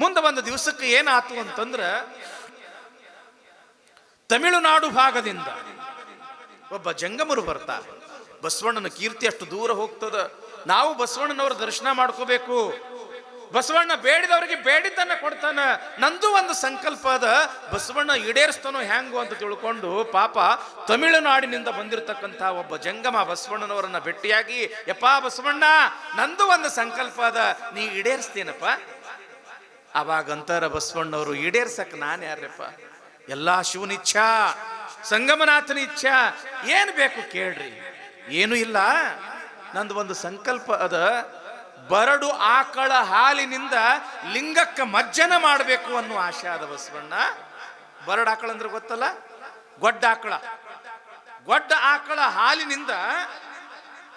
ಮುಂದೆ ಒಂದು ದಿವಸಕ್ಕೆ ಏನಾತು ಅಂತಂದ್ರ, ತಮಿಳುನಾಡು ಭಾಗದಿಂದ ಒಬ್ಬ ಜಂಗಮರು ಬರ್ತಾರೆ. ಬಸವಣ್ಣನ ಕೀರ್ತಿ ಅಷ್ಟು ದೂರ ಹೋಗ್ತದ. ನಾವು ಬಸವಣ್ಣನವರ ದರ್ಶನ ಮಾಡ್ಕೋಬೇಕು. ಬಸವಣ್ಣ ಬೇಡಿದವರಿಗೆ ಬೇಡಿದ್ದನ್ನ ಕೊಡ್ತಾನ. ನಂದು ಒಂದು ಸಂಕಲ್ಪ ಅದ, ಬಸವಣ್ಣ ಈಡೇರಿಸ್ತಾನೋ ಹ್ಯಾಂಗು ಅಂತ ತಿಳ್ಕೊಂಡು ಪಾಪ ತಮಿಳುನಾಡಿನಿಂದ ಬಂದಿರತಕ್ಕಂಥ ಒಬ್ಬ ಜಂಗಮ ಬಸವಣ್ಣನವರನ್ನ ಭೇಟಿಯಾಗಿ, ಯಪ್ಪಾ ಬಸವಣ್ಣ, ನಂದು ಒಂದು ಸಂಕಲ್ಪ ಅದ, ನೀ ಈಡೇರಿಸ್ತೇನಪ್ಪ. ಅವಾಗಂತಾರ ಬಸವಣ್ಣವರು, ಈಡೇರ್ಸಕ್ ನಾನು ಯಾರಪ್ಪ, ಎಲ್ಲಾ ಶಿವನ ಇಚ್ಛಾ, ಸಂಗಮನಾಥನ ಇಚ್ಛಾ, ಏನು ಬೇಕು ಕೇಳ್ರಿ. ಏನು ಇಲ್ಲ, ನಂದು ಒಂದು ಸಂಕಲ್ಪ ಅದ, ಬರಡು ಆಕಳ ಹಾಲಿನಿಂದ ಲಿಂಗಕ್ಕೆ ಮಜ್ಜನ ಮಾಡಬೇಕು ಅನ್ನೋ ಆಶೆ ಆದ ಬಸವಣ್ಣ. ಬರಡು ಆಕಳ ಅಂದ್ರೆ ಗೊತ್ತಲ್ಲ, ಗೊಡ್ಡ ಆಕಳ. ಗೊಡ್ಡ ಆಕಳ ಹಾಲಿನಿಂದ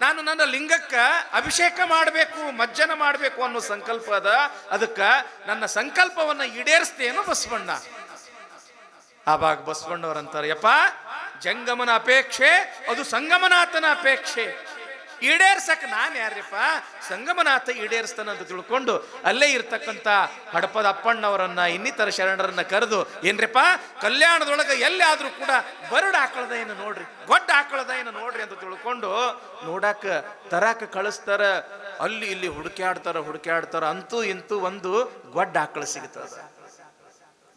ನಾನು ನನ್ನ ಲಿಂಗಕ್ಕ ಅಭಿಷೇಕ ಮಾಡಬೇಕು, ಮಜ್ಜನ ಮಾಡಬೇಕು ಅನ್ನೋ ಸಂಕಲ್ಪ ಅದ. ಅದಕ್ಕೆ ನನ್ನ ಸಂಕಲ್ಪವನ್ನ ಈಡೇರಿಸ್ತೇನು ಬಸವಣ್ಣ. ಆವಾಗ ಬಸವಣ್ಣವರಂತಾರೆ, ಯಪ್ಪ, ಜಂಗಮನ ಅಪೇಕ್ಷೆ ಅದು ಸಂಗಮನಾಥನ ಅಪೇಕ್ಷೆ, ಈಡೇರ್ಸಕ್ ನಾನು ಯಾರ್ಯಪ್ಪ, ಸಂಗಮನಾಥ ಈಡೇರಿಸ್ತಾನ ಅಂತ ತಿಳ್ಕೊಂಡು ಅಲ್ಲೇ ಇರ್ತಕ್ಕಂಥ ಹಡಪದ ಅಪ್ಪಣ್ಣವರನ್ನ ಇನ್ನಿತರ ಶರಣರನ್ನ ಕರೆದು, ಏನ್ರಿಪ್ಪ, ಕಲ್ಯಾಣದೊಳಗೆ ಎಲ್ಲಿ ಆದ್ರೂ ಕೂಡ ಬರಡು ಆಕಳದ ಏನು ನೋಡ್ರಿ, ಗೊಡ್ಡ ಆಕಳದ ಏನು ನೋಡ್ರಿ ಅಂತ ತಿಳ್ಕೊಂಡು ನೋಡಾಕ ತರಾಕ ಕಳಿಸ್ತಾರ. ಅಲ್ಲಿ ಇಲ್ಲಿ ಹುಡುಕ್ಯಾಡ್ತಾರ. ಅಂತೂ ಇಂತೂ ಒಂದು ಗೊಡ್ಡ ಆಕಳ ಸಿಗ್ತದ.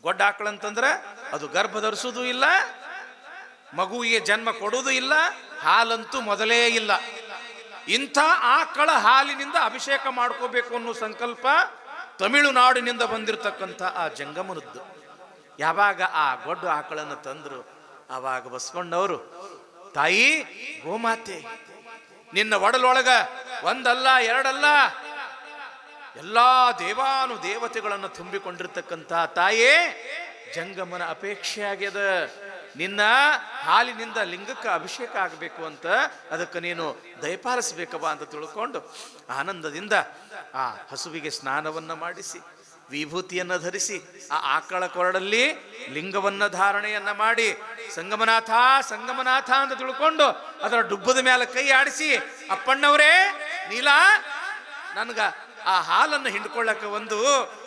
ಗೊಡ್ಡ ಆಕಳ ಅಂತಂದ್ರೆ ಅದು ಗರ್ಭ ಧರಿಸುವುದು ಇಲ್ಲ, ಮಗುವಿಗೆ ಜನ್ಮ ಕೊಡುವುದು ಇಲ್ಲ, ಹಾಲಂತೂ ಮೊದಲೇ ಇಲ್ಲ. ಇಂಥ ಆಕಳ ಹಾಲಿನಿಂದ ಅಭಿಷೇಕ ಮಾಡ್ಕೋಬೇಕು ಅನ್ನೋ ಸಂಕಲ್ಪ ತಮಿಳುನಾಡಿನಿಂದ ಬಂದಿರತಕ್ಕಂಥ ಆ ಜಂಗಮನದ್ದು. ಯಾವಾಗ ಆ ಗೊಡ್ಡ ಆಕಳನ್ನು ತಂದ್ರು, ಆವಾಗ ಬಸವಣ್ಣವರು, ತಾಯಿ ಗೋಮಾತೆ, ನಿನ್ನ ಒಡಲೊಳಗ ಒಂದಲ್ಲ ಎರಡಲ್ಲ ಎಲ್ಲಾ ದೇವಾನು ದೇವತೆಗಳನ್ನು ತುಂಬಿಕೊಂಡಿರ್ತಕ್ಕಂಥ ತಾಯೇ, ಜಂಗಮನ ಅಪೇಕ್ಷೆ ಆಗ್ಯದ, ನಿನ್ನ ಹಾಲಿನಿಂದ ಲಿಂಗಕ್ಕೆ ಅಭಿಷೇಕ ಆಗಬೇಕು ಅಂತ, ಅದಕ್ಕೆ ನೀನು ದಯಪಾಲಿಸಬೇಕವ ಅಂತ ತಿಳ್ಕೊಂಡು ಆನಂದದಿಂದ ಆ ಹಸುವಿಗೆ ಸ್ನಾನವನ್ನ ಮಾಡಿಸಿ, ವಿಭೂತಿಯನ್ನ ಧರಿಸಿ, ಆ ಆಕಳ ಕೊರಡಲ್ಲಿ ಲಿಂಗವನ್ನ ಧಾರಣೆಯನ್ನ ಮಾಡಿ, ಸಂಗಮನಾಥ ಸಂಗಮನಾಥ ಅಂತ ತಿಳ್ಕೊಂಡು ಅದರ ಡುಬ್ಬದ ಮೇಲೆ ಕೈ ಆಡಿಸಿ, ಅಪ್ಪಣ್ಣವರೇ ನೀಲಾ, ನನ್ಗ ಆ ಹಾಲನ್ನು ಹಿಂಡ್ಕೊಳ್ಳಕ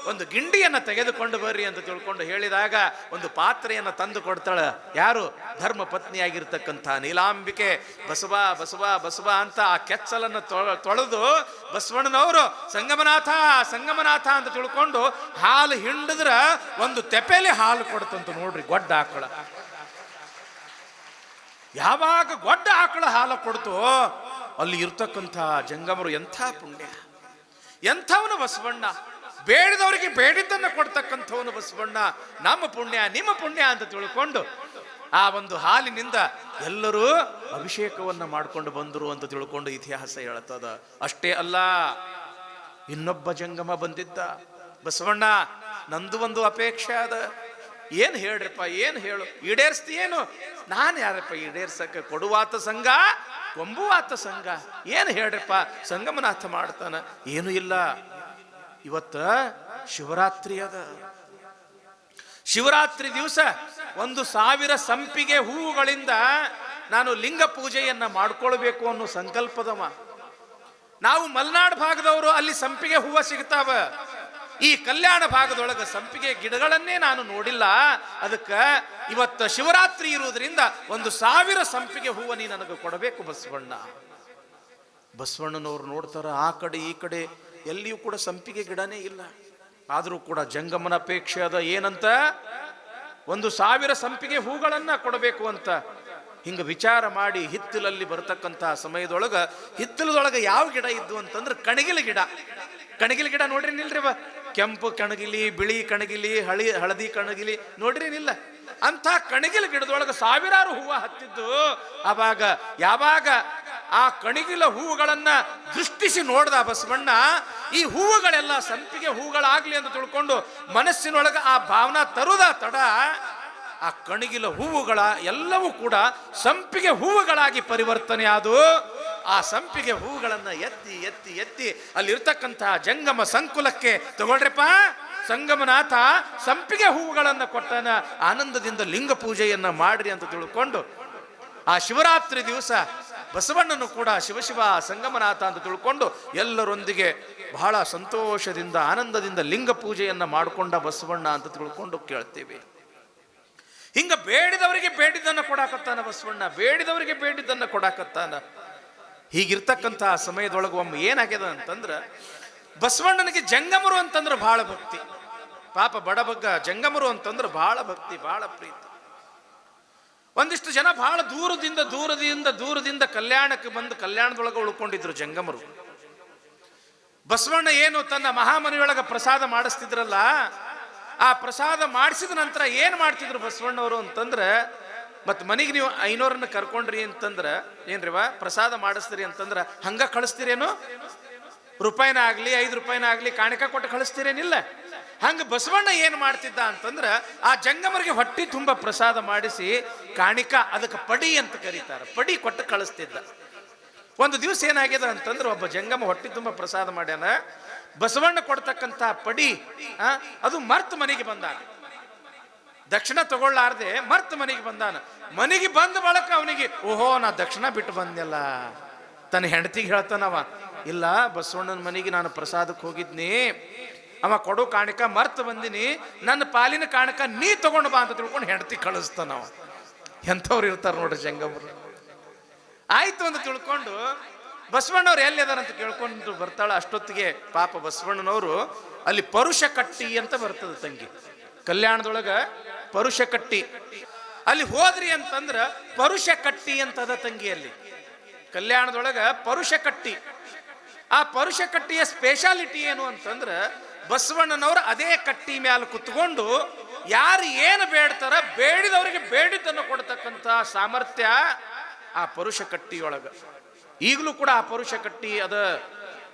ಒಂದು ಗಿಂಡಿಯನ್ನ ತೆಗೆದುಕೊಂಡು ಬರ್ರಿ ಅಂತ ತಿಳ್ಕೊಂಡು ಹೇಳಿದಾಗ ಒಂದು ಪಾತ್ರೆಯನ್ನ ತಂದು ಕೊಡ್ತಾಳ. ಯಾರು? ಧರ್ಮ ಪತ್ನಿಯಾಗಿರ್ತಕ್ಕಂಥ ನೀಲಾಂಬಿಕೆ. ಬಸವ ಬಸವ ಬಸವ ಅಂತ ಆ ಕೆಚ್ಚಲನ್ನು ತೊಳೆದು ಬಸವಣ್ಣನವರು ಸಂಗಮನಾಥ ಸಂಗಮನಾಥ ಅಂತ ತಿಳ್ಕೊಂಡು ಹಾಲು ಹಿಂಡಿದ್ರ ಒಂದು ತೆಪೆಲೆ ಹಾಲು ಕೊಡ್ತಂತ ನೋಡ್ರಿ ಗೊಡ್ಡ ಆಕಳ. ಯಾವಾಗ ಗೊಡ್ಡ ಆಕಳ ಹಾಲು ಕೊಡ್ತೋ ಅಲ್ಲಿ ಇರ್ತಕ್ಕಂಥ ಜಂಗಮರು ಎಂಥ ಪುಣ್ಯ, ಎಂಥವನು ಬಸವಣ್ಣ. ಬೇಡಿದವರಿಗೆ ಬೇಡಿದ್ದನ್ನ ಕೊಡ್ತಕ್ಕಂಥವನು ಬಸವಣ್ಣ. ನಮ್ಮ ಪುಣ್ಯ ನಿಮ್ಮ ಪುಣ್ಯ ಅಂತ ತಿಳ್ಕೊಂಡು ಆ ಒಂದು ಹಾಲಿನಿಂದ ಎಲ್ಲರೂ ಅಭಿಷೇಕವನ್ನ ಮಾಡ್ಕೊಂಡು ಬಂದರು ಅಂತ ತಿಳ್ಕೊಂಡು ಇತಿಹಾಸ ಹೇಳ್ತದ. ಅಷ್ಟೇ ಅಲ್ಲ, ಇನ್ನೊಬ್ಬ ಜಂಗಮ ಬಂದಿದ್ದ. ಬಸವಣ್ಣ, ನಂದು ಒಂದು ಅಪೇಕ್ಷೆ ಅದ, ಏನ್ ಹೇಳ್ರಪ್ಪ, ಏನ್ ಹೇಳು, ಈಡೇರಿಸ್ತೀಯೇನು? ನಾನು ಯಾರಪ್ಪ ಈಡೇರ್ಸಕ್ಕೆ? ಕೊಡುವಾತ ಸಂಘ ಕೊಂಬುವಾತ ಸಂಘ, ಏನು ಹೇಳ್ರಪ್ಪ, ಸಂಗಮನಾಥ ಮಾಡ್ತಾನ. ಏನು ಇಲ್ಲ, ಇವತ್ತ ಶಿವರಾತ್ರಿ ಅದ. ಶಿವರಾತ್ರಿ ದಿವಸ 1,000 ಸಂಪಿಗೆ ಹೂವುಗಳಿಂದ ನಾನು ಲಿಂಗ ಪೂಜೆಯನ್ನ ಮಾಡ್ಕೊಳ್ಬೇಕು ಅನ್ನೋ ಸಂಕಲ್ಪದವ. ನಾವು ಮಲೆನಾಡು ಭಾಗದವರು, ಅಲ್ಲಿ ಸಂಪಿಗೆ ಹೂವು ಸಿಗ್ತಾವ. ಈ ಕಲ್ಯಾಣ ಭಾಗದೊಳಗೆ ಸಂಪಿಗೆ ಗಿಡಗಳನ್ನೇ ನಾನು ನೋಡಿಲ್ಲ. ಅದಕ್ಕೆ ಇವತ್ತು ಶಿವರಾತ್ರಿ ಇರುವುದರಿಂದ 1,000 ಸಂಪಿಗೆ ಹೂವು ನೀ ನನಗೆ ಕೊಡಬೇಕು ಬಸವಣ್ಣ. ಬಸವಣ್ಣನವ್ರು ನೋಡ್ತಾರ, ಆ ಕಡೆ ಈ ಕಡೆ ಎಲ್ಲಿಯೂ ಕೂಡ ಸಂಪಿಗೆ ಗಿಡನೇ ಇಲ್ಲ. ಆದರೂ ಕೂಡ ಜಂಗಮನ ಅಪೇಕ್ಷೆ ಅದ, ಏನಂತ 1,000 ಸಂಪಿಗೆ ಹೂಗಳನ್ನ ಕೊಡಬೇಕು ಅಂತ. ಹಿಂಗ ವಿಚಾರ ಮಾಡಿ ಹಿತ್ತಲಲ್ಲಿ ಬರತಕ್ಕಂಥ ಸಮಯದೊಳಗ, ಹಿತ್ತಲದೊಳಗೆ ಯಾವ ಗಿಡ ಇದ್ದು ಅಂತಂದ್ರೆ ಕಣಗಿಲ ಗಿಡ. ಕಣಗಿಲ ಗಿಡ ನೋಡ್ರಿ ನಿಲ್ರಿ, ಕೆಂಪು ಕಣಗಿಲಿ, ಬಿಳಿ ಕಣಗಿಲಿ, ಹಳದಿ ಕಣಗಿಲಿ ನೋಡ್ರಿ ನಿಲ್ಲ. ಅಂತ ಕಣಗಿಲ ಗಿಡದೊಳಗೆ 1000 ಹೂವು ಹತ್ತಿದ್ದು. ಆವಾಗ ಯಾವಾಗ ಆ ಕಣಗಿಲ ಹೂವುಗಳನ್ನ ದೃಷ್ಟಿಸಿ ನೋಡ್ದ ಬಸವಣ್ಣ, ಈ ಹೂವುಗಳೆಲ್ಲ ಸಂಪಿಗೆ ಹೂವುಗಳಾಗ್ಲಿ ಅಂತ ತಿಳ್ಕೊಂಡು ಮನಸ್ಸಿನೊಳಗೆ ಆ ಭಾವನಾ ತರುದ ತಡ ಆ ಕಣಗಿಲ ಹೂವುಗಳ ಎಲ್ಲವೂ ಕೂಡ ಸಂಪಿಗೆ ಹೂವುಗಳಾಗಿ ಪರಿವರ್ತನೆ ಆದವು. ಆ ಸಂಪಿಗೆ ಹೂವುಗಳನ್ನ ಎತ್ತಿ ಎತ್ತಿ ಎತ್ತಿ ಅಲ್ಲಿರ್ತಕ್ಕಂತಹ ಜಂಗಮ ಸಂಕುಲಕ್ಕೆ ತಗೊಳ್ರಪ್ಪ, ಸಂಗಮನಾಥ ಸಂಪಿಗೆ ಹೂವುಗಳನ್ನ ಕೊಟ್ಟನ, ಆನಂದದಿಂದ ಲಿಂಗ ಪೂಜೆಯನ್ನ ಮಾಡ್ರಿ ಅಂತ ತಿಳ್ಕೊಂಡು ಆ ಶಿವರಾತ್ರಿ ದಿವಸ ಬಸವಣ್ಣನು ಕೂಡ ಶಿವಶಿವ ಸಂಗಮನಾಥ ಅಂತ ತಿಳ್ಕೊಂಡು ಎಲ್ಲರೊಂದಿಗೆ ಬಹಳ ಸಂತೋಷದಿಂದ ಆನಂದದಿಂದ ಲಿಂಗ ಪೂಜೆಯನ್ನ ಮಾಡಿಕೊಂಡ ಬಸವಣ್ಣ ಅಂತ ತಿಳ್ಕೊಂಡು ಕೇಳ್ತೇವೆ. ಹಿಂಗ ಬೇಡಿದವರಿಗೆ ಬೇಡಿದ್ದನ್ನ ಕೊಡಾಕತ್ತಾನ ಬಸವಣ್ಣ, ಬೇಡಿದವರಿಗೆ ಬೇಡಿದ್ದನ್ನ ಕೊಡಾಕತ್ತಾನ. ಹೀಗಿರ್ತಕ್ಕಂತಹ ಸಮಯದೊಳಗೆ ಒಮ್ಮೆ ಏನಾಗ್ಯದ ಅಂತಂದ್ರ, ಬಸವಣ್ಣನಿಗೆ ಜಂಗಮರು ಅಂತಂದ್ರೆ ಬಹಳ ಭಕ್ತಿ. ಪಾಪ ಬಡಬಗ್ಗ ಜಂಗಮರು ಅಂತಂದ್ರೆ ಬಹಳ ಭಕ್ತಿ, ಬಹಳ ಪ್ರೀತಿ. ಒಂದಿಷ್ಟು ಜನ ಬಹಳ ದೂರದಿಂದ ಕಲ್ಯಾಣಕ್ಕೆ ಬಂದು ಕಲ್ಯಾಣದೊಳಗೆ ಉಳ್ಕೊಂಡಿದ್ರು ಜಂಗಮರು. ಬಸವಣ್ಣ ಏನು ತನ್ನ ಮಹಾಮನೆಯೊಳಗ ಪ್ರಸಾದ ಮಾಡಿಸ್ತಿದ್ರಲ್ಲ, ಆ ಪ್ರಸಾದ ಮಾಡಿಸಿದ ನಂತರ ಏನ್ ಮಾಡ್ತಿದ್ರು ಬಸವಣ್ಣವರು ಅಂತಂದ್ರೆ, ಮತ್ ಮನೆಗೆ ನೀವು 500 ಕರ್ಕೊಂಡ್ರಿ ಅಂತಂದ್ರ ಏನ್ರಿವಾ ಪ್ರಸಾದ ಮಾಡಿಸ್ತೀರಿ ಅಂತಂದ್ರ ಹಂಗ ಕಳಿಸ್ತೀರೇನು? ರೂಪಾಯಿನ ಆಗ್ಲಿ 5 ರೂಪಾಯಿನ ಆಗ್ಲಿ ಕಾಣಿಕ ಕೊಟ್ಟು ಕಳಿಸ್ತೀರೇನಿಲ್ಲ. ಹಂಗ ಬಸವಣ್ಣ ಏನ್ ಮಾಡ್ತಿದ್ದ ಅಂತಂದ್ರ, ಆ ಜಂಗಮರಿಗೆ ಹೊಟ್ಟಿ ತುಂಬ ಪ್ರಸಾದ ಮಾಡಿಸಿ ಕಾಣಿಕ, ಅದಕ್ಕೆ ಪಡಿ ಅಂತ ಕರೀತಾರೆ, ಪಡಿ ಕೊಟ್ಟು ಕಳಿಸ್ತಿದ್ದ. ಒಂದು ದಿವಸ ಏನಾಗ್ಯದ ಅಂತಂದ್ರೆ, ಒಬ್ಬ ಜಂಗಮ ಹೊಟ್ಟಿ ತುಂಬ ಪ್ರಸಾದ ಮಾಡ್ಯಾನ, ಬಸವಣ್ಣ ಕೊಡ್ತಕ್ಕಂಥ ಪಡಿ ಅದು ಮರ್ತ್ ಮನೆಗೆ ಬಂದಾನ. ದಕ್ಷಿಣ ತಗೊಳ್ಳಾರ್ದೆ ಮರ್ತ್ ಮನೆಗೆ ಬಂದಾನ. ಮನೆಗೆ ಬಂದ ಬಳಕ ಅವನಿಗೆ, ಓಹೋ ನಾ ದಕ್ಷಿಣ ಬಿಟ್ಟು ಬಂದೆಲ್ಲ. ತನ್ನ ಹೆಂಡತಿಗೆ ಹೇಳ್ತಾನವ, ಇಲ್ಲ ಬಸವಣ್ಣನ ಮನೆಗೆ ನಾನು ಪ್ರಸಾದಕ್ಕೆ ಹೋಗಿದ್ನಿ, ಅವ ಕೊಡು ಕಾಣಿಕ ಮರ್ತ್ ಬಂದಿನಿ, ನನ್ನ ಪಾಲಿನ ಕಾಣಿಕ ನೀ ತಗೊಂಡು ಬಾ ಅಂತ ತಿಳ್ಕೊಂಡು ಹೆಂಡತಿ ಕಳಿಸ್ತಾನವ. ಎಂಥವ್ರು ಇರ್ತಾರ ನೋಡ್ರಿ ಜಂಗಮರು. ಆಯ್ತು ಅಂತ ತಿಳ್ಕೊಂಡು ಬಸವಣ್ಣವ್ರು ಎಲ್ಲಿದಾರ ಅಂತ ಕೇಳ್ಕೊಂಡು ಬರ್ತಾಳ. ಅಷ್ಟೊತ್ತಿಗೆ ಪಾಪ ಬಸವಣ್ಣನವರು ಅಲ್ಲಿ ಪರುಷ ಕಟ್ಟಿ ಅಂತ ಬರ್ತದೆ ತಂಗಿ, ಕಲ್ಯಾಣದೊಳಗ ಪರುಷ ಕಟ್ಟಿ. ಅಲ್ಲಿ ಹೋದ್ರಿ ಅಂತಂದ್ರ ಪರುಷ ಕಟ್ಟಿ ಅಂತದ ತಂಗಿಯಲ್ಲಿ ಕಲ್ಯಾಣದೊಳಗ ಪರುಷ ಕಟ್ಟಿ. ಆ ಪರುಷ ಕಟ್ಟಿಯ ಸ್ಪೆಷಾಲಿಟಿ ಏನು ಅಂತಂದ್ರ, ಬಸವಣ್ಣನವರು ಅದೇ ಕಟ್ಟಿ ಮ್ಯಾಲ ಕುತ್ಕೊಂಡು ಯಾರು ಏನು ಬೇಡ್ತಾರ ಬೇಡಿದವರಿಗೆ ಬೇಡಿದ್ದನ್ನು ಕೊಡ್ತಕ್ಕಂಥ ಸಾಮರ್ಥ್ಯ ಆ ಪರುಷ ಕಟ್ಟಿಯೊಳಗ. ಈಗಲೂ ಕೂಡ ಆ ಪರುಷ ಕಟ್ಟಿ ಅದ.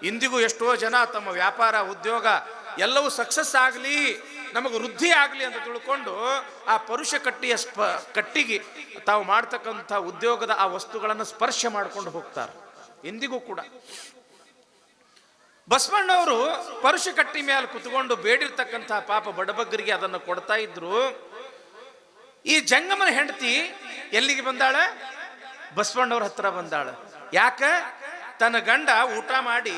ಇಂದಿಗೂ ಎಷ್ಟೋ ಜನ ತಮ್ಮ ವ್ಯಾಪಾರ ಉದ್ಯೋಗ ಎಲ್ಲವೂ ಸಕ್ಸಸ್ ಆಗಲಿ, ನಮಗೆ ವೃದ್ಧಿ ಆಗಲಿ ಅಂತ ತಿಳ್ಕೊಂಡು ಆ ಪರುಷ ಕಟ್ಟಿಯ ಕಟ್ಟಿಗೆ ತಾವು ಮಾಡ್ತಕ್ಕಂಥ ಉದ್ಯೋಗದ ಆ ವಸ್ತುಗಳನ್ನು ಸ್ಪರ್ಶ ಮಾಡ್ಕೊಂಡು ಹೋಗ್ತಾರೆ ಇಂದಿಗೂ ಕೂಡ. ಬಸವಣ್ಣವರು ಪರುಷ ಕಟ್ಟಿ ಮೇಲೆ ಕುತ್ಕೊಂಡು ಬೇಡಿರ್ತಕ್ಕಂಥ ಪಾಪ ಬಡಬಗ್ಗರಿಗೆ ಅದನ್ನು ಕೊಡ್ತಾ ಇದ್ರು. ಈ ಜಂಗಮನ ಹೆಂಡತಿ ಎಲ್ಲಿಗೆ ಬಂದಾಳ? ಬಸವಣ್ಣವ್ರ ಹತ್ರ ಬಂದಾಳ. ಯಾಕ? ತನ್ನ ಗಂಡ ಊಟ ಮಾಡಿ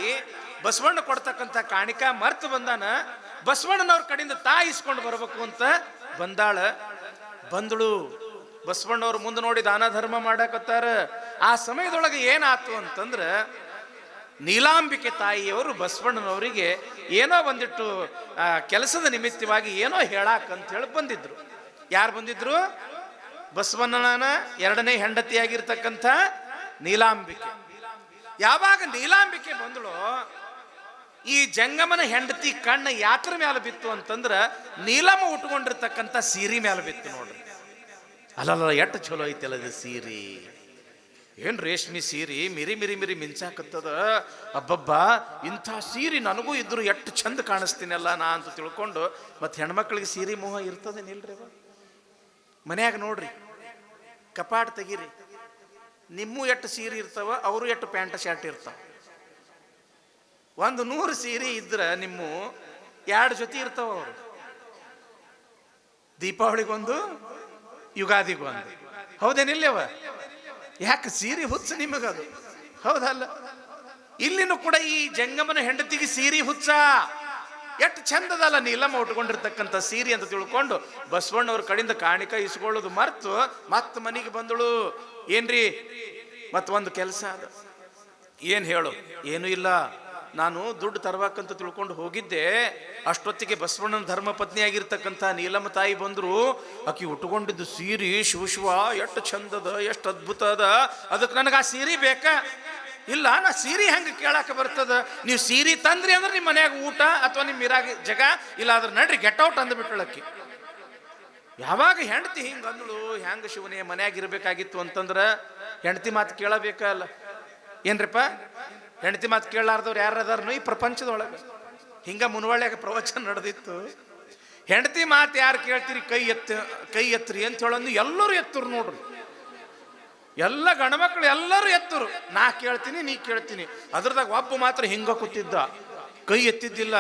ಬಸವಣ್ಣ ಕೊಡ್ತಕ್ಕಂಥ ಕಾಣಿಕ ಮರ್ತು ಬಂದಾನ, ಬಸವಣ್ಣನವ್ರ ಕಡೆಯಿಂದ ಇಸ್ಕೊಂಡು ಬರ್ಬೇಕು ಅಂತ ಬಂದಾಳ. ಬಂದಳು. ಬಸವಣ್ಣವ್ರ ಮುಂದೆ ನೋಡಿ ದಾನ ಧರ್ಮ ಮಾಡಕತ್ತಾರ. ಆ ಸಮಯದೊಳಗೆ ಏನಾಯ್ತು ಅಂತಂದ್ರ, ನೀಲಾಂಬಿಕೆ ತಾಯಿಯವರು ಬಸವಣ್ಣನವರಿಗೆ ಏನೋ ಒಂದಿಟ್ಟು ಕೆಲಸದ ನಿಮಿತ್ತವಾಗಿ ಏನೋ ಹೇಳಾಕಂತ ಹೇಳಿ ಬಂದಿದ್ರು. ಯಾರು ಬಂದಿದ್ರು? ಬಸವಣ್ಣನ 2ನೇ ಹೆಂಡತಿಯಾಗಿರ್ತಕ್ಕಂಥ ನೀಲಾಂಬಿಕೆ. ಯಾವಾಗ ನೀಲಾಂಬಿಕೆ ಬಂದಳು, ಈ ಜಂಗಮನ ಹೆಂಡತಿ ಕಣ್ಣ ಯಾತ್ರ ಮ್ಯಾಲ ಬಿತ್ತು ಅಂತಂದ್ರ ನೀಲಮ್ಮ ಉಟ್ಕೊಂಡಿರ್ತಕ್ಕಂಥ ಸೀರೆ ಮ್ಯಾಲ ಬಿತ್ತು ನೋಡ್ರಿ. ಅಲ್ಲಲ್ಲ ಎಷ್ಟು ಚಲೋ ಐತಲ್ಲ ಇದು ಸೀರೆ, ಏನ್ ರೇಷ್ಮೆ ಸೀರೆ ಮಿರಿ ಮಿರಿ ಮಿರಿ ಮಿಂಚಾಕತ್ತದ. ಅಬ್ಬಬ್ಬ, ಇಂಥ ಸೀರೆ ನನಗೂ ಇದ್ರು ಎಷ್ಟು ಚಂದ ಕಾಣಿಸ್ತೀನಲ್ಲ ನಾ ಅಂತ ತಿಳ್ಕೊಂಡು, ಮತ್ತೆ ಹೆಣ್ಮಕ್ಳಿಗೆ ಸೀರೆ ಮೋಹ ಇರ್ತದೇನಿಲ್ರಿ? ಮನ್ಯಾಗ ನೋಡ್ರಿ, ಕಪಾಟ್ ತೆಗೀರಿ, ನಿಮ್ಮೂ ಎಷ್ಟು ಸೀರೆ ಇರ್ತಾವ, ಅವರು ಎಷ್ಟು ಪ್ಯಾಂಟ್ ಶರ್ಟ್ ಇರ್ತಾವ. 100 ಸೀರೆ ಇದ್ರ ನಿಮ್ಮ 2 ಜೊತೆ ಇರ್ತಾವ. ಅವರು ದೀಪಾವಳಿಗೊಂದು, ಯುಗಾದಿಗೊಂದು, ಹೌದೇನಿಲ್ಲವ? ಯಾಕೆ ಸೀರೆ ಹುಚ್ಚ ನಿಮಗದು, ಹೌದಲ್ಲ? ಇಲ್ಲಿನೂ ಕೂಡ ಈ ಜಂಗಮನ ಹೆಂಡತಿಗೆ ಸೀರೆ ಹುಚ್ಚ. ಎಷ್ಟು ಚಂದದಲ್ಲ ನೀಲಮ್ಮ ಉಟ್ಕೊಂಡಿರ್ತಕ್ಕಂಥ ಸೀರೆ ಅಂತ ತಿಳ್ಕೊಂಡು ಬಸವಣ್ಣವ್ರ ಕಡೆಯಿಂದ ಕಾಣಿಕ ಇಸ್ಕೊಳ್ಳೋದು ಮರ್ತು ಮತ್ತ ಮನೆಗೆ ಬಂದಳು. ಏನ್ರಿ ಮತ್ತೊಂದು ಕೆಲಸ ಅದ, ಏನ್ ಹೇಳು? ಏನೂ ಇಲ್ಲ, ನಾನು ದುಡ್ಡು ತರ್ಬೇಕಂತ ತಿಳ್ಕೊಂಡು ಹೋಗಿದ್ದೆ. ಅಷ್ಟೊತ್ತಿಗೆ ಬಸವಣ್ಣನ ಧರ್ಮ ಪತ್ನಿಯಾಗಿರ್ತಕ್ಕಂಥ ನೀಲಮ್ಮ ತಾಯಿ ಬಂದ್ರು. ಆಕಿ ಉಟ್ಕೊಂಡಿದ್ದು ಸೀರೆ ಶಿವ ಎಷ್ಟು ಚಂದದ, ಎಷ್ಟು ಅದ್ಭುತ ಅದ, ಅದಕ್ಕೆ ನನಗೆ ಆ ಸೀರೆ ಬೇಕಾ? ಇಲ್ಲ, ನಾ ಸೀರೆ ಹೆಂಗೆ ಕೇಳಾಕ ಬರ್ತದ? ನೀವು ಸೀರೆ ತಂದ್ರಿ ಅಂದ್ರೆ ನಿಮ್ಮ ಮನ್ಯಾಗ ಊಟ ಅಥವಾ ನಿಮ್ಮ ಇರಾಗ ಜಗ, ಇಲ್ಲ ಅದ್ರ ನಡ್ರಿ ಗೆಟ್ ಔಟ್ ಅಂದ್ಬಿಟ್ಟಳಕ್ಕಿ. ಯಾವಾಗ ಹೆಂಡತಿ ಹಿಂಗ ಅಂದಳು, ಹೆಂಗ ಶಿವನೇ ಮನ್ಯಾಗ ಇರ್ಬೇಕಾಗಿತ್ತು ಅಂತಂದ್ರ ಹೆಂಡತಿ ಮಾತು ಕೇಳಬೇಕಲ್ಲ ಏನ್ರಿಪ್ಪ? ಹೆಂಡತಿ ಮಾತು ಕೇಳಾರ್ದವ್ರು ಯಾರದಾರನು ಈ ಪ್ರಪಂಚದೊಳಗೆ? ಹಿಂಗ ಮುನ್ವಳ್ಯಾಗ ಪ್ರವಚನ ನಡೆದಿತ್ತು. ಹೆಂಡತಿ ಮಾತು ಯಾರು ಕೇಳ್ತೀರಿ? ಕೈ ಎತ್ತರಿ ಅಂತ ಹೇಳಂದು ಎಲ್ಲರೂ ಎತ್ತರು ನೋಡ್ರಿ. ಎಲ್ಲ ಗಂಡ್ಮಕ್ಳು ಎಲ್ಲರೂ ಎತ್ತರು, ನಾ ಕೇಳ್ತೀನಿ ನೀ ಕೇಳ್ತೀನಿ. ಅದ್ರದಾಗ ಒಬ್ಬ ಮಾತ್ರ ಹಿಂಗ ಕೂತಿದ್ದ, ಕೈ ಎತ್ತಿದ್ದಿಲ್ಲ.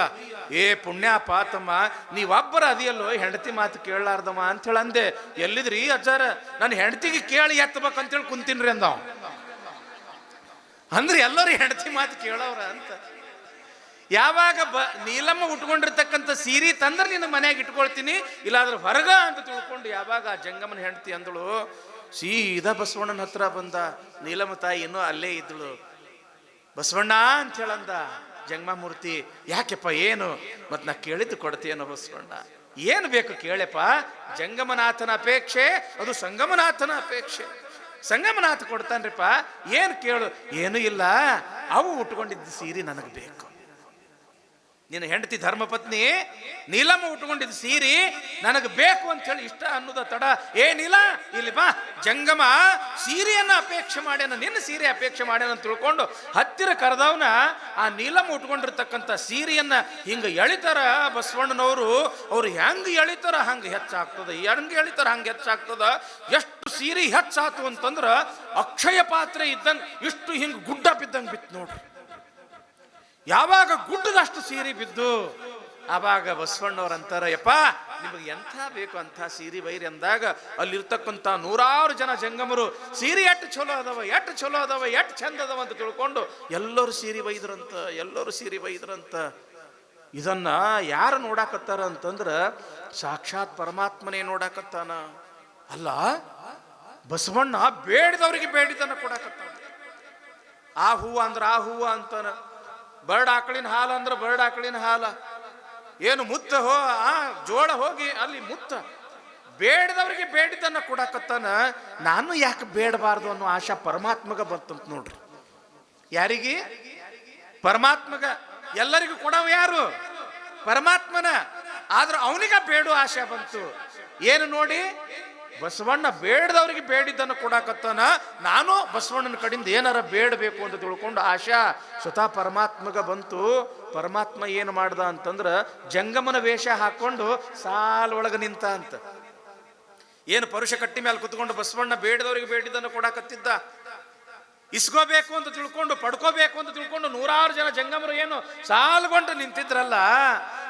ಏ ಪುಣ್ಯಪ್ಪ ತಮ್ಮ, ನೀವೊಬ್ಬರ ಅದಿಯಲ್ಲೋ ಹೆಂಡತಿ ಮಾತು ಕೇಳಲಾರ್ದಮ್ಮ ಅಂತ ಹೇಳಂದೆ. ಎಲ್ಲಿದ್ರಿ ಅಜ್ಜಾರ? ನನ್ನ ಹೆಂಡತಿಗೆ ಕೇಳಿ ಎತ್ತಬೇಕಂತೇಳಿ ಕುಂತೀನ್ರಿ ಅಂದವ. ಅಂದ್ರೆ ಎಲ್ಲರೂ ಹೆಂಡತಿ ಮಾತು ಕೇಳವ್ರ ಅಂತ. ಯಾವಾಗ ನೀಲಮ್ಮ ಉಟ್ಕೊಂಡಿರ್ತಕ್ಕಂಥ ಸೀರೆ ತಂದ್ರೆ ನಿನ್ನ ಮನೆಯಾಗ ಇಟ್ಕೊಳ್ತೀನಿ, ಇಲ್ಲಾಂದ್ರೆ ಹೊರಗ ಅಂತ ತಿಳ್ಕೊಂಡು ಯಾವಾಗ ಆ ಜಂಗಮನ ಹೆಂಡತಿ ಅಂದಳು, ಸೀದಾ ಬಸವಣ್ಣನ ಹತ್ರ ಬಂದ. ನೀಲಮ್ಮ ತಾಯಿ ಇನ್ನೂ ಅಲ್ಲೇ ಇದ್ದಳು. ಬಸವಣ್ಣ ಅಂತ ಹೇಳಂದ ಜಂಗಮಮೂರ್ತಿ. ಯಾಕೆಪ್ಪ ಏನು? ಮತ್ ನಾ ಕೇಳಿದ್ದು ಕೊಡ್ತೀಯನೋ ಬಸವಣ್ಣ, ಏನು ಬೇಕು ಕೇಳಪ್ಪ. ಜಂಗಮನಾಥನ ಅಪೇಕ್ಷೆ ಅದು ಸಂಗಮನಾಥನ ಅಪೇಕ್ಷೆ. ಸಂಗಮನಾಥ ಕೊಡ್ತಾನ್ರಿಪ್ಪ, ಏನು ಕೇಳು. ಏನೂ ಇಲ್ಲ, ಅವು ಉಟ್ಕೊಂಡಿದ್ದ ಸೀರೆ ನನಗೆ ಬೇಕು. ನಿನ್ನ ಹೆಂಡತಿ ಧರ್ಮಪತ್ನಿ ನೀಲಮ್ಮ ಉಟ್ಕೊಂಡಿದ್ದ ಸೀರೆ ನನಗೆ ಬೇಕು ಅಂತ ಹೇಳಿ ಇಷ್ಟ ಅನ್ನೋದ ತಡ, ಏನಿಲ್ಲ ಇಲ್ಲಿ ಬಾ. ಜಂಗಮ ಸೀರೆಯನ್ನ ಅಪೇಕ್ಷೆ ಮಾಡ್ಯಾನ, ನಿನ್ನ ಸೀರೆ ಅಪೇಕ್ಷೆ ಮಾಡ್ಯಾನ ಅಂತ ತಿಳ್ಕೊಂಡು ಹತ್ತಿರ ಕರೆದವನ ಆ ನೀಲಮ್ಮ ಉಟ್ಕೊಂಡಿರ್ತಕ್ಕಂಥ ಸೀರೆಯನ್ನ ಹಿಂಗ ಎಳಿತಾರ ಬಸವಣ್ಣನವರು. ಅವ್ರು ಹೆಂಗ್ ಎಳಿತಾರ ಹಂಗ ಹೆಚ್ಚಾಗ್ತದ, ಹೆಂಗ್ ಎಳಿತಾರ ಹಂಗ ಹೆಚ್ಚಾಗ್ತದ. ಎಷ್ಟು ಸೀರೆ ಹೆಚ್ಚಾತು ಅಂತಂದ್ರ ಅಕ್ಷಯ ಪಾತ್ರೆ ಇದ್ದಂಗ ಇಷ್ಟು ಹಿಂಗ ಗುಡ್ಡ ಬಿದ್ದಂಗ ಬಿತ್ತು ನೋಡ್ರಿ. ಯಾವಾಗ ಗುಡ್ಡದಷ್ಟು ಸೀರೆ ಬಿದ್ದು ಆವಾಗ ಬಸವಣ್ಣವ್ರ ಅಂತಾರ, ಯಪ್ಪ ನಿಮಗೆ ಎಂಥ ಬೇಕು ಅಂಥ ಸೀರೆ ಬೈರಿ ಅಂದಾಗ ಅಲ್ಲಿರ್ತಕ್ಕಂಥ ನೂರಾರು ಜನ ಜಂಗಮರು ಸೀರೆ ಎಷ್ಟು ಚಲೋ ಅದಾವ, ಎಷ್ಟು ಚಲೋ ಅದಾವ, ಎಷ್ಟು ಚಂದ ಅದಾವ ಅಂತ ತಿಳ್ಕೊಂಡು ಎಲ್ಲರೂ ಸೀರೆ ಬೈದ್ರಂತ, ಎಲ್ಲರೂ ಸೀರೆ ಬೈದ್ರಂತ. ಇದನ್ನ ಯಾರು ನೋಡಾಕತ್ತಾರ ಅಂತಂದ್ರ ಸಾಕ್ಷಾತ್ ಪರಮಾತ್ಮನೇ ನೋಡಾಕತ್ತಾನ. ಅಲ್ಲ, ಬಸವಣ್ಣ ಬೇಡಿದವ್ರಿಗೆ ಬೇಡಿದನ್ನ ಕೊಡಾಕತ್ತಾನ. ಆ ಹೂವ ಅಂದ್ರ ಆ ಹೂವ ಅಂತಾನ, ಬರ್ಡ್ ಆಕಳಿನ ಹಾಲು ಅಂದ್ರೆ ಬರ್ಡ್ ಆಕಳಿನ ಹಾಲ, ಏನು ಮುತ್ತ ಜೋಳ ಹೋಗಿ ಅಲ್ಲಿ ಮುತ್ತ. ಬೇಡದವ್ರಿಗೆ ಬೇಡಿದನ್ನ ಕೊಡಾಕತ್ತಾನ. ನಾನು ಯಾಕೆ ಬೇಡಬಾರ್ದು ಅನ್ನೋ ಆಶಾ ಪರಮಾತ್ಮಗ ಬಂತಂತ ನೋಡ್ರಿ. ಯಾರಿಗೆ? ಪರಮಾತ್ಮಗ. ಎಲ್ಲರಿಗೂ ಕೊಡವ ಯಾರು? ಪರಮಾತ್ಮನ. ಆದ್ರೆ ಅವನಿಗ ಬೇಡು ಆಶೆ ಬಂತು. ಏನು ನೋಡಿ, ಬಸವಣ್ಣ ಬೇಡದವ್ರಿಗೆ ಬೇಡಿದ್ದನ್ನು ಕೊಡಾಕತ್ತಾನ. ನಾನು ಬಸವಣ್ಣನ ಕಡೆಯಿಂದ ಏನಾರ ಬೇಡಬೇಕು ಅಂತ ತಿಳ್ಕೊಂಡು ಆಶಾ ಸ್ವತಃ ಪರಮಾತ್ಮಗ ಬಂತು. ಪರಮಾತ್ಮ ಏನು ಮಾಡ್ದ ಅಂತಂದ್ರ ಜಂಗಮನ ವೇಷ ಹಾಕೊಂಡು ಸಾಲ ಒಳಗೆ ನಿಂತ ಅಂತ. ಏನು ಪರುಷ ಕಟ್ಟಿ ಮೇಲೆ ಕುತ್ಕೊಂಡು ಬಸವಣ್ಣ ಬೇಡದವ್ರಿಗೆ ಬೇಡಿದ್ದನ್ನು ಕೊಡಾಕತ್ತಿದ್ದ. ಇಸ್ಕೋಬೇಕು ಅಂತ ತಿಳ್ಕೊಂಡು, ಪಡ್ಕೋಬೇಕು ಅಂತ ತಿಳ್ಕೊಂಡು ನೂರಾರು ಜನ ಜಂಗಮರು ಏನು ಸಾಲ್ಗೊಂಡು ನಿಂತಿದ್ರಲ್ಲ,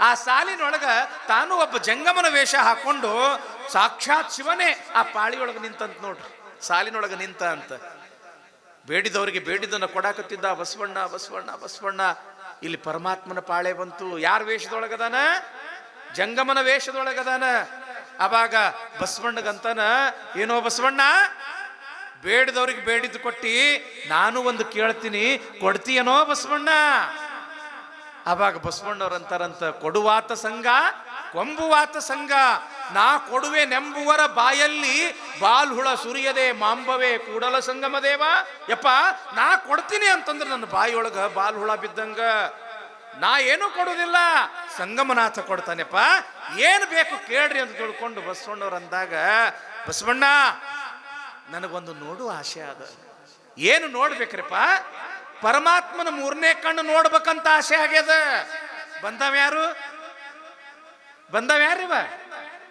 ಆ ಸಾಲಿನೊಳಗ ತಾನು ಒಬ್ಬ ಜಂಗಮನ ವೇಷ ಹಾಕೊಂಡು ಸಾಕ್ಷಾತ್ ಶಿವನೇ ಆ ಪಾಳಿಯೊಳಗೆ ನಿಂತಂತ ನೋಡ್ರಿ. ಸಾಲಿನೊಳಗೆ ನಿಂತ ಅಂತ. ಬೇಡಿದವರಿಗೆ ಬೇಡಿದನ್ನ ಕೊಡಾಕತ್ತಿದ್ದ ಬಸವಣ್ಣ ಬಸವಣ್ಣ ಬಸವಣ್ಣ. ಇಲ್ಲಿ ಪರಮಾತ್ಮನ ಪಾಳೆ ಬಂತು. ಯಾರ ವೇಷದೊಳಗದಾನ? ಜಂಗಮನ ವೇಷದೊಳಗದಾನ. ಅವಾಗ ಬಸವಣ್ಣಗಂತಾನ, ಏನೋ ಬಸವಣ್ಣ, ಬೇಡಿದವ್ರಿಗೆ ಬೇಡಿದ್ದು ಕೊಟ್ಟಿ, ನಾನು ಒಂದು ಕೇಳ್ತೀನಿ, ಕೊಡ್ತೀಯನೋ ಬಸವಣ್ಣ? ಅವಾಗ ಬಸವಣ್ಣವ್ರ ಅಂತಾರಂತ, ಕೊಡುವಾತ ಸಂಘ ಕೊಂಬುವಾತ ಸಂಘ. ನಾ ಕೊಡುವೆ ನೆಂಬುವರ ಬಾಯಲ್ಲಿ ಬಾಲ್ಹುಳ ಸುರಿಯದೆ ಮಾಂಬವೇ ಕೂಡಲ ಸಂಗಮ ದೇವ. ಯಪ್ಪ, ನಾ ಕೊಡ್ತೀನಿ ಅಂತಂದ್ರೆ ನನ್ನ ಬಾಯಿಯೊಳಗ ಬಾಲ್ಹುಳ ಬಿದ್ದಂಗ. ನಾ ಏನೂ ಕೊಡುವುದಿಲ್ಲ, ಸಂಗಮನಾಥ ಕೊಡ್ತಾನೆಪ್ಪ. ಏನು ಬೇಕು ಕೇಳ್ರಿ ಅಂತ ತಿಳ್ಕೊಂಡು ಬಸವಣ್ಣವ್ರ ಅಂದಾಗ, ಬಸವಣ್ಣ ನನಗೊಂದು ನೋಡುವ ಆಸೆ ಅದ. ಏನು ನೋಡ್ಬೇಕ್ರಿಪ್ಪ? ಪರಮಾತ್ಮನ ಮೂರನೇ ಕಣ್ಣು ನೋಡ್ಬೇಕಂತ ಆಸೆ ಆಗ್ಯದ. ಬಂದವ್ಯಾರು? ಬಂದವ್ಯಾರಿವ?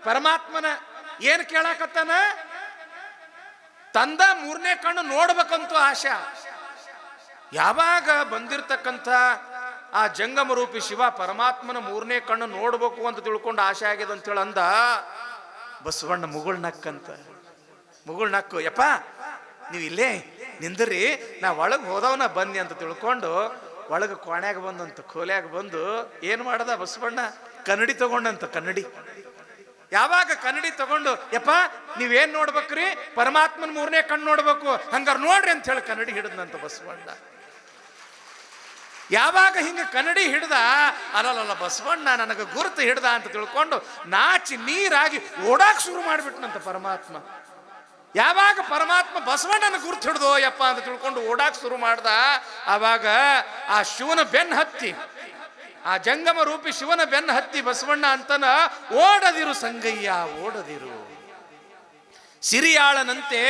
ಪರಮಾತ್ಮನ ಏನು ಕೇಳಾಕತ್ತಾನ? ತಂದ ಮೂರನೇ ಕಣ್ಣು ನೋಡ್ಬೇಕಂತ ಆಶೆ. ಯಾವಾಗ ಬಂದಿರ್ತಕ್ಕಂಥ ಆ ಜಂಗಮ ರೂಪಿ ಶಿವ ಪರಮಾತ್ಮನ ಮೂರನೇ ಕಣ್ಣು ನೋಡ್ಬೇಕು ಅಂತ ತಿಳ್ಕೊಂಡು ಆಸೆ ಆಗ್ಯದ ಅಂತೇಳಿ ಅಂದ. ಬಸವಣ್ಣ ಮುಗುಳ್ ನಕ್ಕಂತ. ಮುಗುಳ್ ನಕ್ಕು, ಯಪ್ಪ ನೀವು ಇಲ್ಲೇ ನಿಂದ್ರಿ, ನಾ ಒಳಗೆ ಹೋದವನ ಬನ್ನಿ ಅಂತ ತಿಳ್ಕೊಂಡು ಒಳಗೆ ಕೋಣ್ಯಾಗ ಬಂದಂತ, ಕೋಲ್ಯಾಗ ಬಂದು ಏನು ಮಾಡದ ಬಸವಣ್ಣ? ಕನ್ನಡಿ ತಗೊಂಡಂತ. ಕನ್ನಡಿ. ಯಾವಾಗ ಕನ್ನಡಿ ತಗೊಂಡು, ಯಪ್ಪ ನೀವೇನ್ ನೋಡ್ಬೇಕ್ರಿ? ಪರಮಾತ್ಮನ ಮೂರನೇ ಕಣ್ಣು ನೋಡ್ಬೇಕು, ಹಂಗಾರ ನೋಡ್ರಿ ಅಂತ ಹೇಳಿ ಕನ್ನಡಿ ಹಿಡಿದ್ನಂತ ಬಸವಣ್ಣ. ಯಾವಾಗ ಹಿಂಗ ಕನ್ನಡಿ ಹಿಡ್ದ, ಅಲ್ಲಲ್ಲ ಬಸವಣ್ಣ ನನಗೆ ಗುರುತು ಹಿಡ್ದ ಅಂತ ತಿಳ್ಕೊಂಡು ನಾಚಿ ನೀರಾಗಿ ಓಡಾಕ್ ಶುರು ಮಾಡ್ಬಿಟ್ನಂತ ಪರಮಾತ್ಮ. ಯಾವಾಗ ಪರಮಾತ್ಮ ಬಸವಣ್ಣನ ಗುರುತು ಹಿಡ್ದೋ ಯಪ್ಪ ಅಂತ ತಿಳ್ಕೊಂಡು ಓಡಾಕ್ ಶುರು ಮಾಡ್ದ, ಆವಾಗ ಆ ಶಿವನ ಬೆನ್ನ ಹತ್ತಿ, ಆ ಜಂಗಮ ರೂಪಿ ಶಿವನ ಬೆನ್ನ ಹತ್ತಿ ಬಸವಣ್ಣ ಅಂತನ, ಓಡದಿರು ಸಂಗಯ್ಯ ಓಡದಿರು, ಸಿರಿಯಾಳನಂತೆ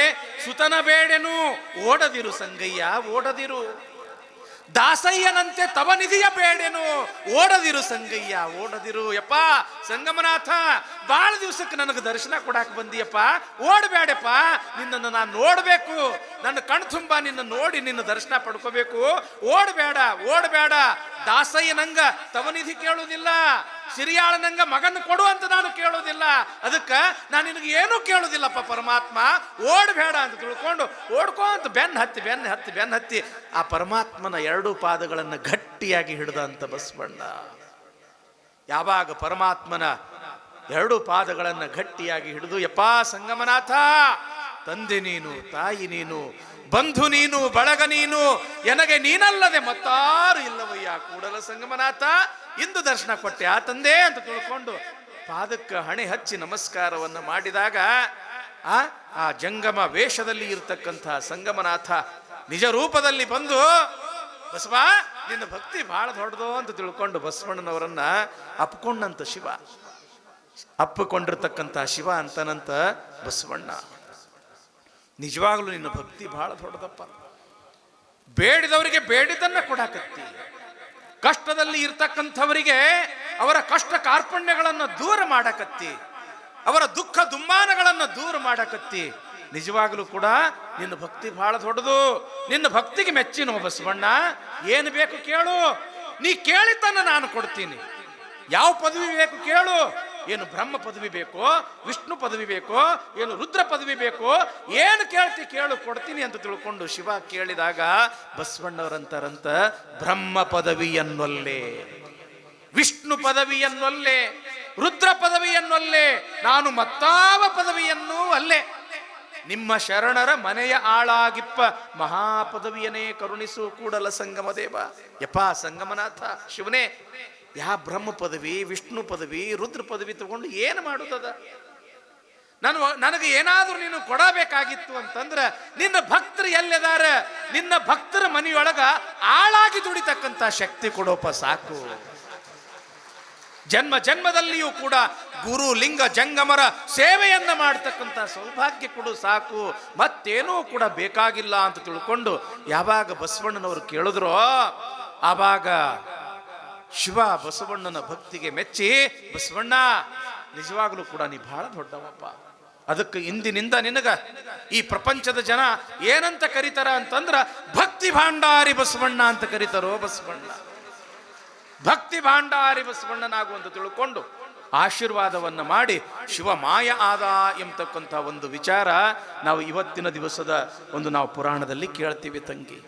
ಸುತನ ಬೇಡೆನು, ಓಡದಿರು ಸಂಗಯ್ಯ ಓಡದಿರು, ದಾಸಯ್ಯನಂತೆ ತವನಿಧಿಯ ಬೇಡೆನು, ಓಡದಿರು ಸಂಗಯ್ಯ ಓಡದಿರು. ಯಪ್ಪ ಸಂಗಮನಾಥ, ಬಾಳ ದಿವ್ಸಕ್ಕೆ ನನಗೆ ದರ್ಶನ ಕೊಡಾಕ್ ಬಂದಿಯಪ್ಪ, ಓಡಬೇಡಪ್ಪ, ನಿನ್ನನ್ನು ನಾನು ನೋಡ್ಬೇಕು, ನನ್ನ ಕಣ್ ತುಂಬ ನಿನ್ನ ನೋಡಿ ನಿನ್ನ ದರ್ಶನ ಪಡ್ಕೋಬೇಕು, ಓಡಬೇಡ ಓಡಬೇಡ, ದಾಸಯ್ಯನಂಗ ತವನಿಧಿ ಕೇಳುವುದಿಲ್ಲ, ಸಿರಿಯಾಳನಂಗ ಮಗನ ಕೊಡು ಅಂತ ನಾನು ಕೇಳುವುದಿಲ್ಲ. ಅದಕ್ಕೆ ನಾನು ನಿನಗೆ ಏನೂ ಕೇಳುವುದಿಲ್ಲಪ್ಪ ಪರಮಾತ್ಮ, ಓಡಬೇಡ ಅಂತ ತಿಳ್ಕೊಂಡು ಓಡ್ಕೊಂತ ಬೆನ್ನ ಹತ್ತಿ ಆ ಪರಮಾತ್ಮನ ಎರಡೂ ಪಾದಗಳನ್ನು ಗಟ್ಟಿಯಾಗಿ ಹಿಡಿದಂತ ಬಸವಣ್ಣ. ಯಾವಾಗ ಪರಮಾತ್ಮನ ಎರಡು ಪಾದಗಳನ್ನು ಗಟ್ಟಿಯಾಗಿ ಹಿಡಿದು, ಯಪ್ಪಾ ಸಂಗಮನಾಥ, ತಂದೆ ನೀನು, ತಾಯಿ ನೀನು, ಬಂಧು ನೀನು, ಬಳಗ ನೀನು, ಎನಗೆ ನೀನಲ್ಲದೆ ಮತ್ತಾರು ಇಲ್ಲವಯ್ಯ ಕೂಡಲ ಸಂಗಮನಾಥ, ಇಂದು ದರ್ಶನ ಕೊಟ್ಟೆ ಆ ತಂದೆ ಅಂತ ತಿಳ್ಕೊಂಡು ಪಾದಕ್ಕೆ ಹಣೆ ಹಚ್ಚಿ ನಮಸ್ಕಾರವನ್ನು ಮಾಡಿದಾಗ ಆ ಜಂಗಮ ವೇಷದಲ್ಲಿ ಇರತಕ್ಕಂಥ ಸಂಗಮನಾಥ ನಿಜ ರೂಪದಲ್ಲಿ ಬಂದು, ಬಸವ ನಿನ್ನ ಭಕ್ತಿ ಬಹಳ ದೊಡ್ಡದು ಅಂತ ತಿಳ್ಕೊಂಡು ಬಸವಣ್ಣನವರನ್ನ ಅಪ್ಕೊಂಡಂತ ಶಿವ, ಅಪ್ಪಿಕೊಂಡಿರ್ತಕ್ಕಂಥ ಶಿವ ಅಂತನಂತ ಬಸವಣ್ಣ. ನಿಜವಾಗ್ಲೂ ನಿನ್ನ ಭಕ್ತಿ ಬಹಳ ದೊಡ್ಡದಪ್ಪ. ಬೇಡಿದವರಿಗೆ ಬೇಡಿದನ್ನ ಕೊಡಾಕತ್ತಿ, ಕಷ್ಟದಲ್ಲಿ ಇರ್ತಕ್ಕಂಥವರಿಗೆ ಅವರ ಕಷ್ಟ ಕಾರ್ಪಣ್ಯಗಳನ್ನು ದೂರ ಮಾಡಕತ್ತಿ, ಅವರ ದುಃಖ ದುಮ್ಮಾನಗಳನ್ನು ದೂರ ಮಾಡಕತ್ತಿ. ನಿಜವಾಗಲೂ ಕೂಡ ನಿನ್ನ ಭಕ್ತಿ ಬಹಳ ದೊಡ್ಡದು. ನಿನ್ನ ಭಕ್ತಿಗೆ ಮೆಚ್ಚಿನೋ ಬಸವಣ್ಣ. ಏನು ಬೇಕು ಕೇಳು, ನೀ ಕೇಳಿತನ್ನ ನಾನು ಕೊಡ್ತೀನಿ. ಯಾವ ಪದವಿ ಬೇಕು ಕೇಳು, ಏನು ಬ್ರಹ್ಮ ಪದವಿ ಬೇಕೋ, ವಿಷ್ಣು ಪದವಿ ಬೇಕೋ, ಏನು ರುದ್ರ ಪದವಿ ಬೇಕೋ, ಏನು ಕೇಳ್ತಿ ಕೇಳು, ಕೊಡ್ತೀನಿ ಅಂತ ತಿಳ್ಕೊಂಡು ಶಿವ ಕೇಳಿದಾಗ ಬಸವಣ್ಣವರಂತಾರಂತ, ಬ್ರಹ್ಮ ಪದವಿಯನ್ನೊಲ್ಲೆ, ವಿಷ್ಣು ಪದವಿಯನ್ನೊಲ್ಲೆ, ರುದ್ರ ಪದವಿಯನ್ನೊಲ್ಲೆ, ನಾನು ಮತ್ತಾವ ಪದವಿಯನ್ನೂ ಅಲ್ಲೇ, ನಿಮ್ಮ ಶರಣರ ಮನೆಯ ಆಳಾಗಿಪ್ಪ ಮಹಾಪದವಿಯನೇ ಕರುಣಿಸು ಕೂಡಲ ಸಂಗಮ ದೇವ. ಯಪ್ಪ ಸಂಗಮನಾಥ ಶಿವನೇ, ಬ್ರಹ್ಮ ಪದವಿ, ವಿಷ್ಣು ಪದವಿ, ರುದ್ರ ಪದವಿ ತಗೊಂಡು ಏನು ಮಾಡುತ್ತದ? ನನಗೆ ಏನಾದರೂ ನೀನು ಕೊಡಬೇಕಾಗಿತ್ತು ಅಂತಂದ್ರೆ ನಿನ್ನ ಭಕ್ತರು ಎಲ್ಲಿದಾರ, ನಿನ್ನ ಭಕ್ತರ ಮನೆಯೊಳಗ ಆಳಾಗಿ ದುಡಿತಕ್ಕಂಥ ಶಕ್ತಿ ಕೊಡೋಪ ಸಾಕು. ಜನ್ಮ ಜನ್ಮದಲ್ಲಿಯೂ ಕೂಡ ಗುರು ಲಿಂಗ ಜಂಗಮರ ಸೇವೆಯನ್ನ ಮಾಡತಕ್ಕಂಥ ಸೌಭಾಗ್ಯ ಕೊಡು ಸಾಕು, ಮತ್ತೇನೂ ಕೂಡ ಬೇಕಾಗಿಲ್ಲ ಅಂತ ತಿಳ್ಕೊಂಡು ಯಾವಾಗ ಬಸವಣ್ಣನವರು ಕೇಳಿದ್ರೋ ಆವಾಗ ಶಿವ ಬಸವಣ್ಣನ ಭಕ್ತಿಗೆ ಮೆಚ್ಚಿ, ಬಸವಣ್ಣ ನಿಜವಾಗ್ಲೂ ಕೂಡ ನೀ ಬಹಳ ದೊಡ್ಡವಪ್ಪ, ಅದಕ್ಕೆ ಇಂದಿನಿಂದ ನಿನಗ ಈ ಪ್ರಪಂಚದ ಜನ ಏನಂತ ಕರೀತಾರ ಅಂತಂದ್ರ ಭಕ್ತಿ ಭಾಂಡಾರಿ ಬಸವಣ್ಣ ಅಂತ ಕರೀತಾರೋ ಬಸವಣ್ಣ. ಭಕ್ತಿ ಭಾಂಡಾರಿ ಬಸವಣ್ಣನಾಗು ಅಂತ ತಿಳ್ಕೊಂಡು ಆಶೀರ್ವಾದವನ್ನ ಮಾಡಿ ಶಿವ ಮಾಯ ಆದ ಎಂಬತಕ್ಕಂಥ ಒಂದು ವಿಚಾರ ನಾವು ಇವತ್ತಿನ ದಿವಸದ ನಾವು ಪುರಾಣದಲ್ಲಿ ಕೇಳ್ತೀವಿ ತಂಗಿ.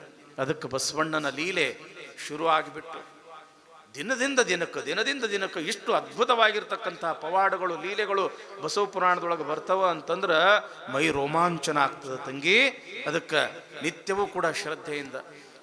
ಅದಕ್ಕೆ ಬಸವಣ್ಣನ ಲೀಲೆ ಶುರು ಆಗಿಬಿಟ್ಟು ದಿನದಿಂದ ದಿನಕ್ಕೆ ಇಷ್ಟು ಅದ್ಭುತವಾಗಿರ್ತಕ್ಕಂಥ ಪವಾಡಗಳು, ಲೀಲೆಗಳು ಬಸವ ಪುರಾಣದೊಳಗೆ ಬರ್ತಾವ ಅಂತಂದ್ರೆ ಮೈ ರೋಮಾಂಚನ ಆಗ್ತದೆ ತಂಗಿ. ಅದಕ್ಕೆ ನಿತ್ಯವೂ ಕೂಡ ಶ್ರದ್ಧೆಯಿಂದ